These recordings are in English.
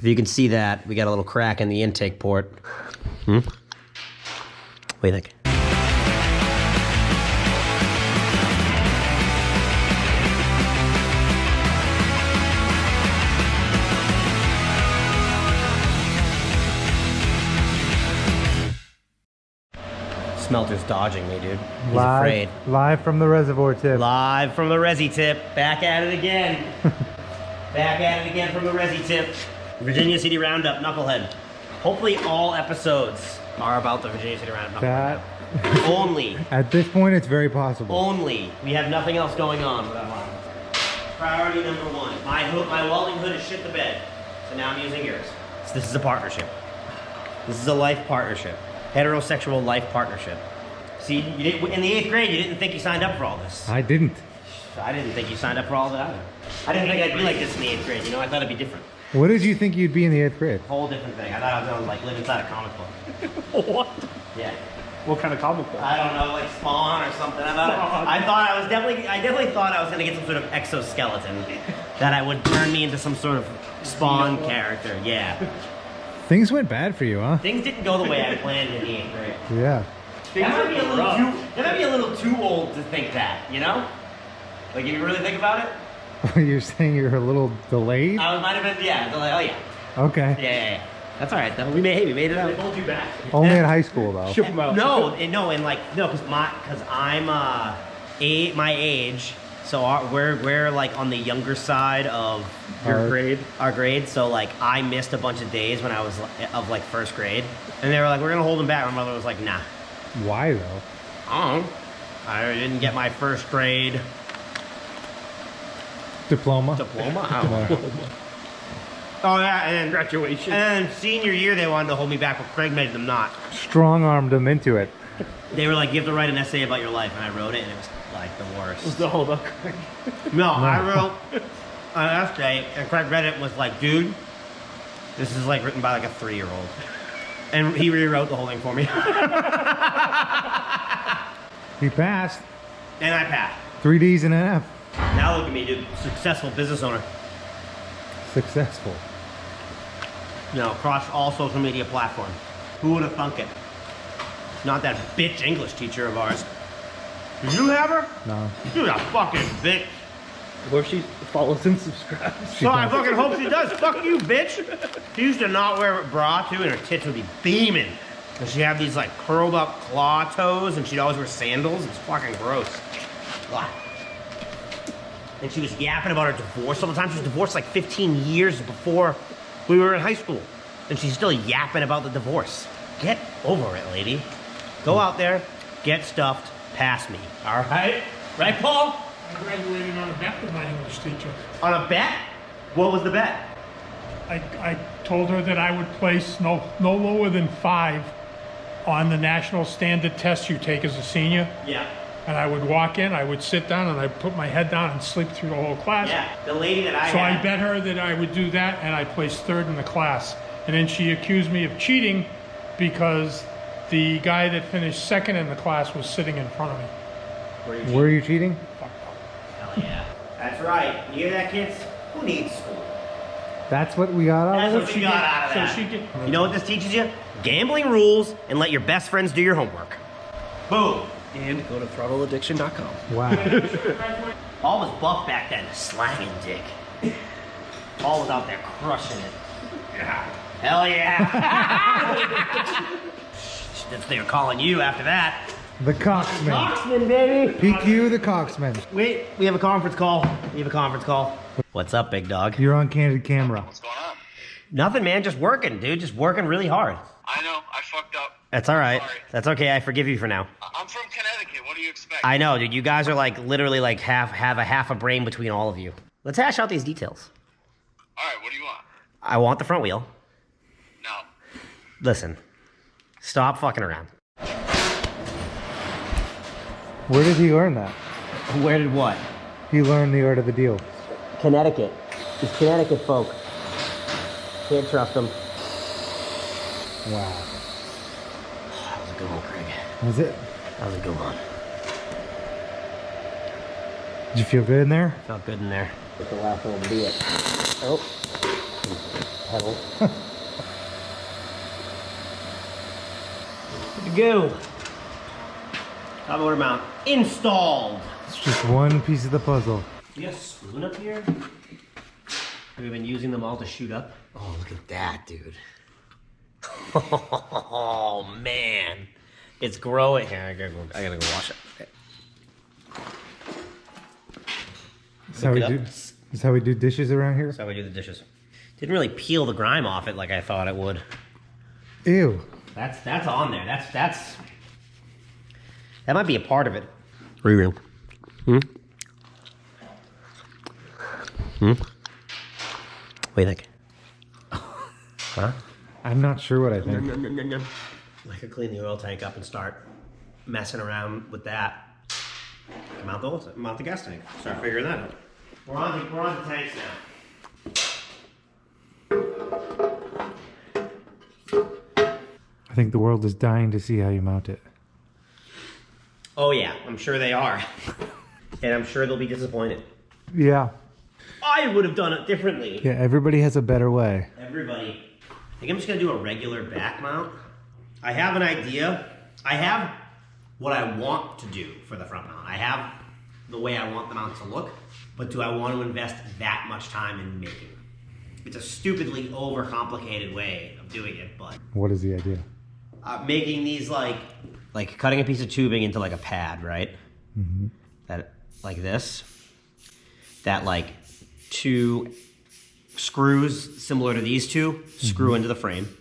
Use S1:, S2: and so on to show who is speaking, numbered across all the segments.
S1: If you can see that, we got a little crack in the intake port. What do you think? Smelter's dodging me, dude. He's afraid.
S2: Live from the reservoir tip.
S1: Live from the resi tip. Back at it again. Back at it again from the resi tip. Virginia City Roundup, Knucklehead. Hopefully all episodes are about the Virginia City Roundup, Knucklehead. Only.
S2: At this point, it's very possible.
S1: Only. We have nothing else going on with that line. Priority number one. My welding hood is shit the bed. So now I'm using yours. So this is a partnership. This is a life partnership. Heterosexual life partnership. See, you didn't, in the 8th grade, you didn't think you signed up for all this.
S2: I didn't.
S1: I didn't think you signed up for all that either. I didn't think I'd be like this in the 8th grade, you know? I thought it'd be different.
S2: What did you think you'd be in the 8th grade?
S1: Whole different thing. I thought I was gonna like live inside a comic book.
S3: What?
S1: Yeah.
S3: What kind of comic book?
S1: I don't know, like Spawn or something. I definitely thought I was gonna get some sort of exoskeleton that would turn me into some sort of Spawn character. Yeah.
S2: Things went bad for you, huh?
S1: Things didn't go the way I planned in the 8th grade.
S2: Yeah.
S1: That might be a little too old to think that, you know? Like if you really think about it.
S2: You're saying you're a little delayed?
S1: I might have been, yeah. Oh yeah.
S2: Okay.
S1: Yeah. That's all right though. We made it out.
S3: They hold you back.
S2: Only in high school though.
S3: Ship 'em out.
S1: No, because I'm my age. So we're like on the younger side of
S3: Your grade.
S1: Our grade. So like I missed a bunch of days when I was of like 1st grade, and they were like, we're gonna hold him back. My mother was like, nah.
S2: Why though?
S1: I didn't get my 1st grade
S2: Diploma?
S1: Oh yeah, and then
S3: Graduation.
S1: And then senior year they wanted to hold me back, but Craig made them not.
S2: Strong-armed them into it.
S1: They were like, you have to write an essay about your life, and I wrote it, and it was like the worst.
S3: Was the hold up?
S1: No, I wrote an essay, and Craig read it and was like, dude, this is like written by like a 3-year-old. And he rewrote the whole thing for me.
S2: He passed.
S1: And I passed.
S2: 3 Ds and an F.
S1: Now look at me, dude. Successful business owner.
S2: Successful.
S1: Across all social media platforms. Who would have thunk it? Not that bitch English teacher of ours. Did you have her?
S2: No.
S1: Dude, a fucking bitch.
S3: Or she follows and subscribes.
S1: So I fucking hope she does. Fuck you, bitch. She used to not wear a bra too, and her tits would be beaming. And she'd have these like curled up claw toes, and she'd always wear sandals. It's fucking gross. Ugh. And she was yapping about her divorce all the time. She was divorced like 15 years before we were in high school. And she's still yapping about the divorce. Get over it, lady. Go out there, get stuffed, pass me. All right? Right, Paul?
S4: I graduated on a bet with my English teacher.
S1: On a bet? What was the bet?
S4: I told her that I would place no lower than 5 on the national standard test you take as a senior.
S1: Yeah.
S4: And I would walk in, I would sit down, and I'd put my head down and sleep through the whole class.
S1: Yeah, the lady that I
S4: So
S1: had.
S4: I bet her that I would do that, and I placed 3rd in the class. And then she accused me of cheating because the guy that finished 2nd in the class was sitting in front of me.
S2: Were you cheating?
S1: Hell yeah. That's right. You hear that, kids? Who needs school?
S2: That's what we got out
S1: That's
S2: of
S1: what
S2: it?
S1: we got out of that.
S4: So she did.
S1: You know what this teaches you? Gambling rules and let your best friends do your homework. Boom.
S3: And go to throttleaddiction.com.
S2: Wow.
S1: Paul was buff back then, slanging dick. Paul was out there crushing it. Yeah. Hell yeah. They were calling you after that.
S2: The Coxman.
S1: Coxman, baby.
S2: PQ the Coxman.
S1: Wait, we have a conference call. What's up, big dog?
S2: You're on candid camera.
S5: What's going on?
S1: Nothing, man. Just working, dude. Just working really hard.
S5: I know, I fucked up.
S1: That's all right.
S5: Sorry.
S1: That's okay. I forgive you for now.
S5: I'm from Connecticut. What do you expect?
S1: I know, dude. You guys are like literally like have a brain between all of you. Let's hash out these details.
S5: All right, what do you want?
S1: I want the front wheel.
S5: No.
S1: Listen, stop fucking around.
S2: Where did he learn that?
S1: Where did what?
S2: He learned the art of the deal.
S1: Connecticut. These Connecticut folk. Can't trust them.
S2: Wow.
S1: That was a good one, Craig.
S2: Was it?
S1: That was a good one.
S2: Did you feel good in there?
S1: Felt good in there. It's the last one to be it. Oh. pedal. Good to go. Top motor mount installed.
S2: It's just one piece of the puzzle.
S1: You got a spoon up here? We've been using them all to shoot up. Oh, look at that, dude. Oh, man. It's growing. Here, I gotta go wash it. Okay.
S2: Is how we do dishes around here?
S1: That's how we do the dishes. Didn't really peel the grime off it like I thought it would.
S2: Ew.
S1: That's on there. That might be a part of it. Real. Hmm? Hmm? What do you think? Huh?
S2: I'm not sure what I think.
S1: I could clean the oil tank up and start messing around with that. Mount the gas tank. Start figuring that out. We're on the tanks now.
S2: I think the world is dying to see how you mount it.
S1: Oh yeah, I'm sure they are. And I'm sure they'll be disappointed.
S2: Yeah.
S1: I would have done it differently.
S2: Yeah, everybody has a better way.
S1: Everybody. I think I'm just gonna do a regular back mount. I have an idea. I have what I want to do for the front mount. I have the way I want the mount to look, but do I want to invest that much time in making it? It's a stupidly overcomplicated way of doing it, but
S2: What is the idea?
S1: making these like cutting a piece of tubing into like a pad, right?
S2: Mm-hmm.
S1: That like this. That like 2 screws similar to these 2 screw into the frame,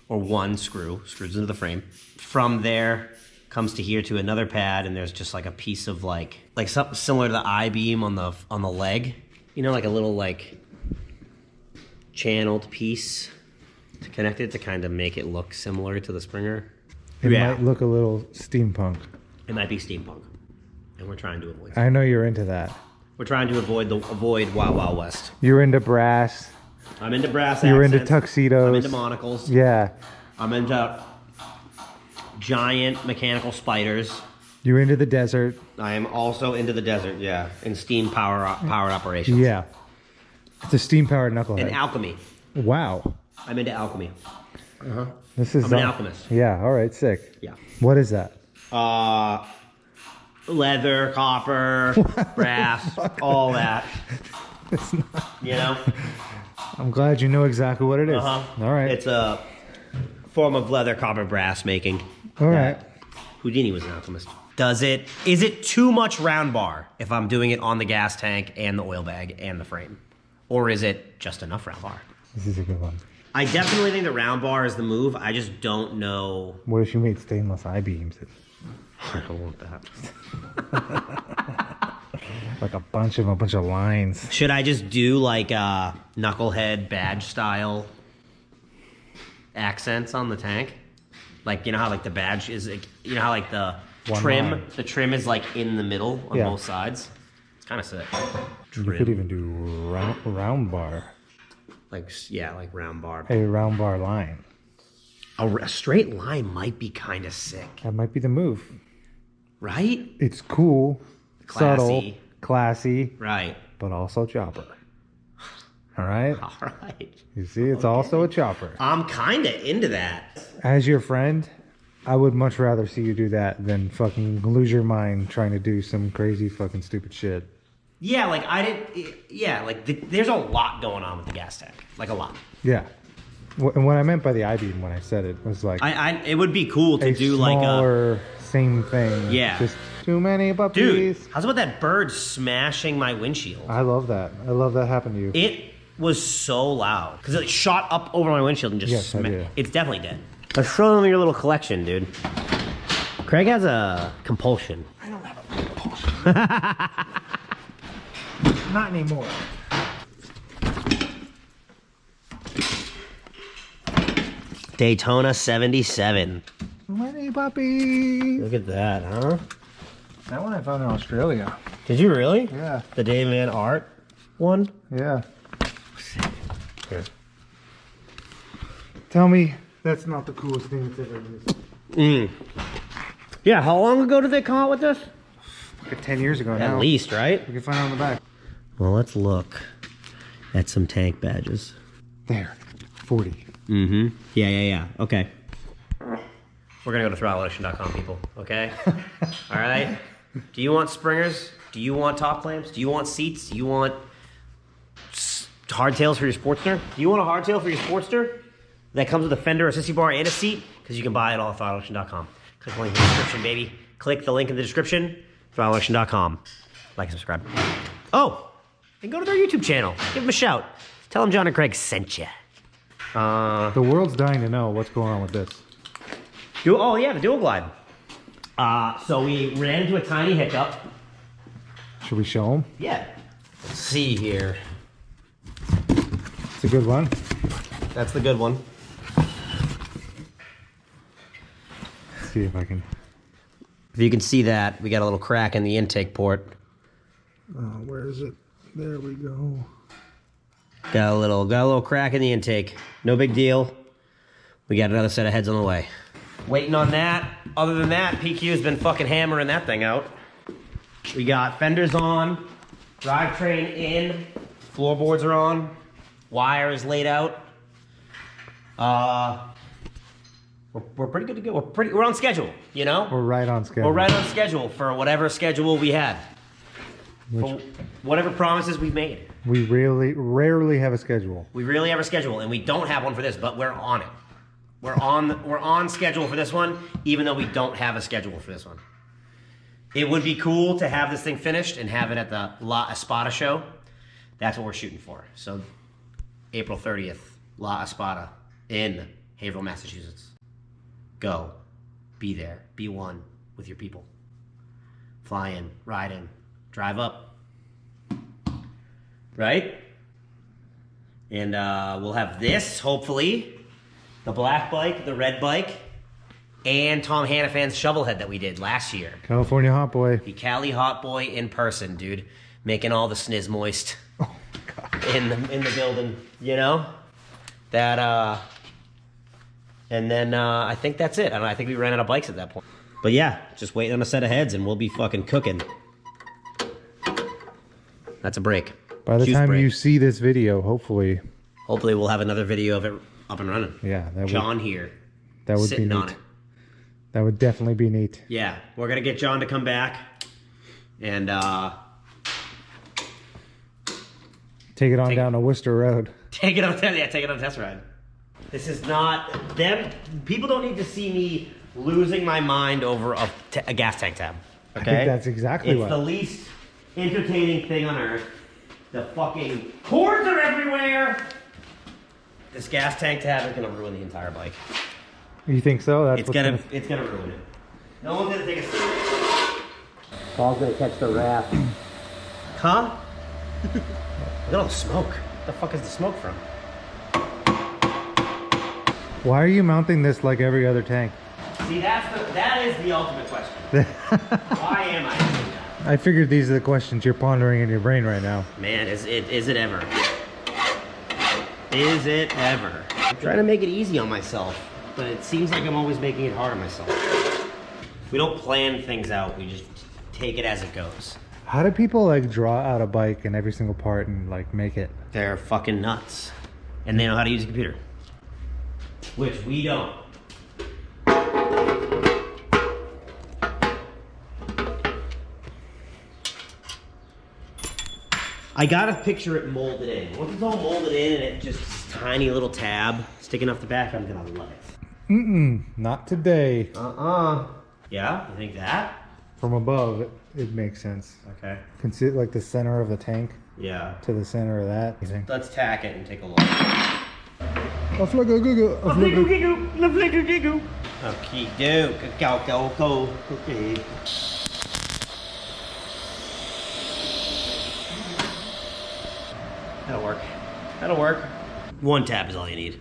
S1: or 1 screws into the frame. From there comes to here to another pad, and there's just like a piece of like something similar to the I-beam on the leg. You know, like a little like channeled piece to connect it to kind of make it look similar to the Springer.
S2: It might look a little steampunk.
S1: It might be steampunk, and we're trying to avoid.
S2: I know you're into that.
S1: We're trying to avoid Wild Wild West.
S2: You're into brass.
S1: I'm into brass.
S2: You're into
S1: accents.
S2: tuxedos.
S1: I'm into monocles.
S2: Yeah.
S1: I'm into giant mechanical spiders.
S2: You're into the desert.
S1: I am also into the desert, yeah, in steam powered operations.
S2: Yeah. It's a steam-powered knucklehead.
S1: And alchemy.
S2: Wow.
S1: I'm into alchemy.
S2: This is
S1: I'm an alchemist.
S2: Yeah, all right, sick.
S1: Yeah.
S2: What is that?
S1: Leather, copper, brass, all that. You know?
S2: I'm glad you know exactly what it is. All right.
S1: It's a form of leather, copper, brass making.
S2: All right.
S1: Houdini was an alchemist. Is it too much round bar if I'm doing it on the gas tank and the oil bag and the frame? Or is it just enough round bar?
S2: This is a good one.
S1: I definitely think the round bar is the move. I just don't know.
S2: What if you made stainless I-beams?
S1: I don't want that.
S2: Like a bunch of lines.
S1: Should I just do like a Knucklehead badge style accents on the tank? Like, you know how like the badge is, like, you know how like the trim is like in the middle on both sides? It's kind of sick.
S2: You could even do round bar.
S1: Like, yeah, like round bar.
S2: A round bar line.
S1: A straight line might be kind of sick.
S2: That might be the move.
S1: Right?
S2: It's cool,
S1: Classy.
S2: subtle, classy,
S1: Right.
S2: but also chopper. All right?
S1: All right.
S2: You see, it's also a chopper.
S1: I'm kind of into that.
S2: As your friend, I would much rather see you do that than fucking lose your mind trying to do some crazy fucking stupid shit.
S1: Yeah, like there's a lot going on with the gas tank. Like a lot.
S2: Yeah. And what I meant by the I-beam when I said it was like
S1: It would be cool to do like a
S2: smaller, same thing.
S1: Yeah.
S2: Just too many puppies.
S1: dude. How's about that bird smashing my windshield?
S2: I love that. I love that happened to you.
S1: It was so loud because it shot up over my windshield and just
S2: Yes, I did.
S1: It's definitely dead. Let's show them your little collection, dude. Craig has a compulsion.
S2: I don't have a compulsion. Not anymore.
S1: Daytona 77.
S2: Too many puppies.
S1: Look at that, huh?
S2: That one I found in Australia.
S1: Did you really?
S2: Yeah.
S1: The Dave Van Art one?
S2: Yeah.
S1: Here.
S2: Tell me that's not the coolest thing that's ever existed.
S1: Yeah, how long ago did they come out with this?
S2: Like 10 years ago now.
S1: At least, right?
S2: We can find it on the back.
S1: Well, let's look at some tank badges.
S2: There. 40.
S1: Mm-hmm. Yeah. Okay. We're gonna go to throttleaddiction.com, people. Okay. All right. Do you want springers? Do you want top clamps? Do you want seats? Do you want hardtails for your Sportster? Do you want a hardtail for your Sportster that comes with a fender, a sissy bar, and a seat? Because you can buy it all at throttleaddiction.com. Click the link in the description, baby. Click the link in the description. Throttleaddiction.com. Like and subscribe. Oh, and go to their YouTube channel. Give them a shout. Tell them John and Craig sent you.
S2: The world's dying to know what's going on with this.
S1: Oh yeah, the dual glide. So we ran into a tiny hiccup.
S2: Should we show them?
S1: Yeah. Let's see here.
S2: It's a good one.
S1: That's the good one.
S2: Let's see if I can.
S1: If you can see that, we got a little crack in the intake port.
S2: Where is it? There we go.
S1: Got a little crack in the intake. No big deal. We got another set of heads on the way. Waiting on that. Other than that, PQ's been fucking hammering that thing out. We got fenders on, drivetrain in, floorboards are on, wire is laid out. We're pretty good to go. We're on schedule, you know?
S2: We're right on schedule.
S1: We're right on schedule for whatever schedule we had. For whatever promises we've made.
S2: We rarely have a schedule.
S1: We really have a schedule, and we don't have one for this, but we're on it. We're on schedule for this one, even though we don't have a schedule for this one. It would be cool to have this thing finished and have it at the La Espada show. That's what we're shooting for. So, April 30th, La Espada in Haverhill, Massachusetts. Go. Be there. Be one with your people. Fly in. Ride in. Drive up. Right? And we'll have this, hopefully. The black bike, the red bike, and Tom Hannafan's shovel head that we did last year.
S2: California Hot Boy.
S1: The Cali Hot Boy in person, dude. Making all the sniz moist.
S2: Oh, God.
S1: In the building, you know? That, and then I think that's it. I think we ran out of bikes at that point. But yeah, just waiting on a set of heads and we'll be fucking cooking. That's a break.
S2: By the
S1: Juice
S2: time
S1: break.
S2: you see this video, hopefully
S1: We'll have another video of it up and running.
S2: Yeah,
S1: John here.
S2: That would
S1: sitting
S2: be neat.
S1: on it.
S2: That would definitely be neat.
S1: Yeah, we're gonna get John to come back and
S2: Take it on down to Worcester Road.
S1: take it on test ride. This is not them. People don't need to see me losing my mind over a gas tank tab. Okay,
S2: I think that's exactly
S1: it's
S2: what.
S1: the least entertaining thing on earth. The fucking cords are everywhere. This gas tank tab is gonna ruin the entire bike.
S2: You think so? That's
S1: It's gonna ruin it. No one's gonna take a seat. Paul's gonna catch the wrath. Huh? Look at all the smoke. What the fuck is the smoke from?
S2: Why are you mounting this like every other tank?
S1: See, that is the ultimate question. Why am I doing that?
S2: I figured these are the questions you're pondering in your brain right now.
S1: Man, is it ever? Is it ever? I'm trying to make it easy on myself, but it seems like I'm always making it hard on myself. We don't plan things out, we just take it as it goes.
S2: How do people like draw out a bike in every single part and like make it?
S1: They're fucking nuts. And they know how to use a computer. Which we don't. I gotta picture it molded in. Once it's all molded in and it's just this tiny little tab sticking off the back, I'm gonna love it.
S2: Not today.
S1: Yeah, you think that?
S2: From above, it makes sense.
S1: Okay.
S2: Consider like the center of the tank
S1: Yeah.
S2: to the center of that.
S1: Let's tack it and take a look.
S2: Okie
S1: Okie doke. Go. Okay. That'll work. One tab is all you need.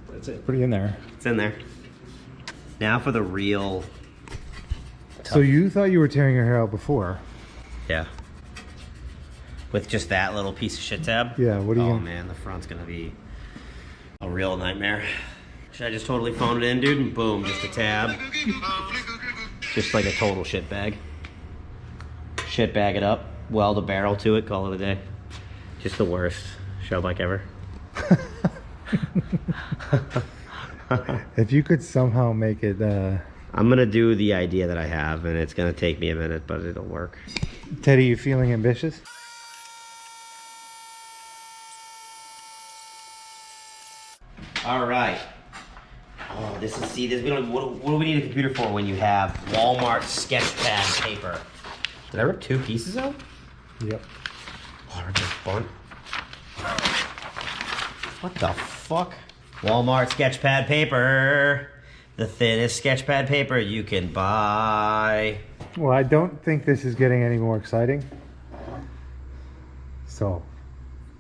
S1: That's it.
S2: Pretty in there.
S1: It's in there. Now for the real.
S2: So you thought you were tearing your hair out before?
S1: Yeah. With just that little piece of shit tab?
S2: Yeah, what are you
S1: Oh
S2: gonna...
S1: man, the front's gonna be a real nightmare. Should I just totally phone it in, dude? And boom, just a tab. Just like a total shit bag. Shit bag it up, weld a barrel to it, call it a day. Just the worst Showbike ever.
S2: If you could somehow make it,
S1: I'm gonna do the idea that I have, and it's gonna take me a minute, but it'll work.
S2: Teddy, you feeling ambitious?
S1: All right. Oh, this is, see, this, we don't, what do we need a computer for when you have Walmart sketchpad paper? Did I rip 2 pieces out?
S2: Yep.
S1: Oh, I ripped this bunt. What the fuck? Walmart sketchpad paper. The thinnest sketchpad paper you can buy.
S2: Well, I don't think this is getting any more exciting. So,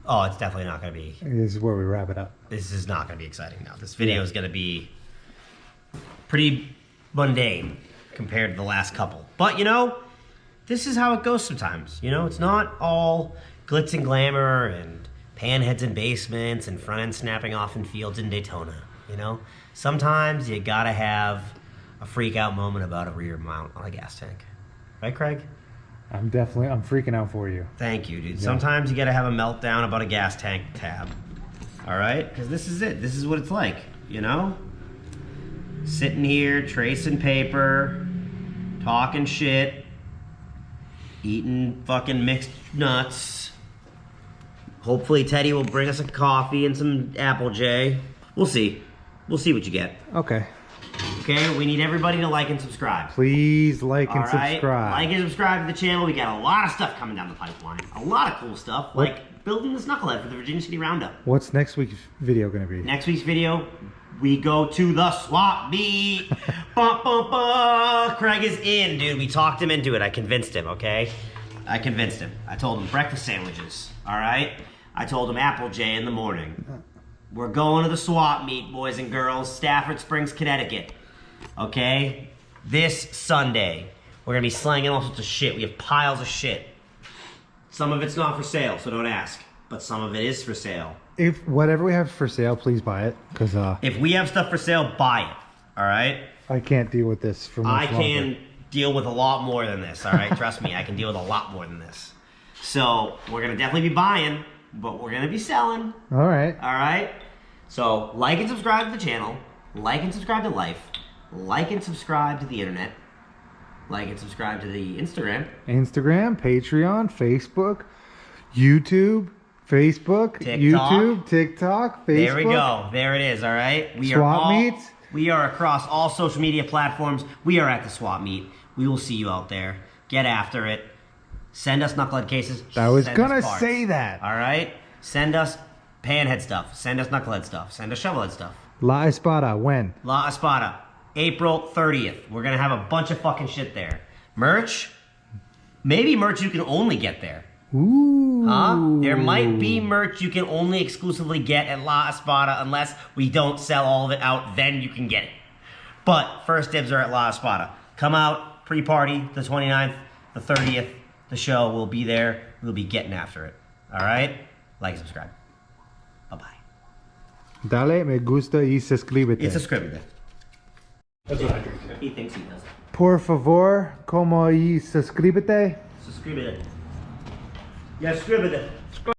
S1: Oh, it's definitely not gonna be.
S2: this is where we wrap it up.
S1: This is not gonna be exciting now. This video is gonna be pretty mundane compared to the last couple. But you know, this is how it goes sometimes. You know, it's not all glitz and glamour and panheads in basements and front end snapping off in fields in Daytona. You know, sometimes you gotta have a freak out moment about a rear mount on a gas tank. Right, Craig?
S2: I'm freaking out for you.
S1: Thank you, dude. Sometimes you gotta have a meltdown about a gas tank tab. All right? Because this is it. This is what it's like, you know? Sitting here, tracing paper, talking shit, eating fucking mixed nuts. Hopefully Teddy will bring us a coffee and some Apple J. We'll see. We'll see what you get.
S2: Okay.
S1: Okay? We need everybody to like and subscribe.
S2: Please like and
S1: All right?
S2: subscribe.
S1: Like and subscribe to the channel. We got a lot of stuff coming down the pipeline. A lot of cool stuff, like building this Knucklehead for the Virginia City Roundup.
S2: What's next week's video going to be?
S1: Next week's video, we go to the swap meet. Craig is in, dude. We talked him into it. I convinced him, okay? I convinced him. I told him breakfast sandwiches, all right? I told him Apple J in the morning. We're going to the swap meet, boys and girls. Stafford Springs, Connecticut. Okay? This Sunday, we're gonna be slanging all sorts of shit. We have piles of shit. Some of it's not for sale, so don't ask. But some of it is for sale.
S2: If whatever we have for sale, please buy it, because
S1: If we have stuff for sale, buy it. All right?
S2: I can't deal with this for much
S1: I can
S2: longer.
S1: deal with a lot more than this, all right? Trust me, I can deal with a lot more than this. So, we're gonna definitely be buying, but we're gonna be selling.
S2: All right.
S1: All right? So, like and subscribe to the channel. Like and subscribe to life. Like and subscribe to the internet. Like and subscribe to the Instagram.
S2: Instagram, Patreon, Facebook, YouTube, Facebook,
S1: TikTok.
S2: YouTube, TikTok, Facebook.
S1: There we go. There it is, all right?
S2: Swap meets.
S1: We are across all social media platforms. We are at the swap meet. We will see you out there. Get after it. Send us Knucklehead cases.
S2: I was
S1: Send
S2: going to
S1: us parts.
S2: say that.
S1: All right? Send us panhead stuff. Send us Knucklehead stuff. Send us shovelhead stuff.
S2: La Espada, when?
S1: La Espada, April 30th. We're going to have a bunch of fucking shit there. Merch? Maybe merch you can only get there.
S2: Ooh.
S1: Huh? There might be merch you can only exclusively get at La Espada unless we don't sell all of it out, then you can get it. But first dibs are at La Espada. Come out, pre-party, the 29th, the 30th. The show will be there. We'll be getting after it. All right? Like and subscribe. Bye-bye.
S2: Dale me gusta y suscríbete.
S1: It's a scribbler.
S3: That's what I drink.
S1: He thinks he does.
S2: Por favor, como y suscríbete.
S1: Suscríbete. Ya, suscríbete.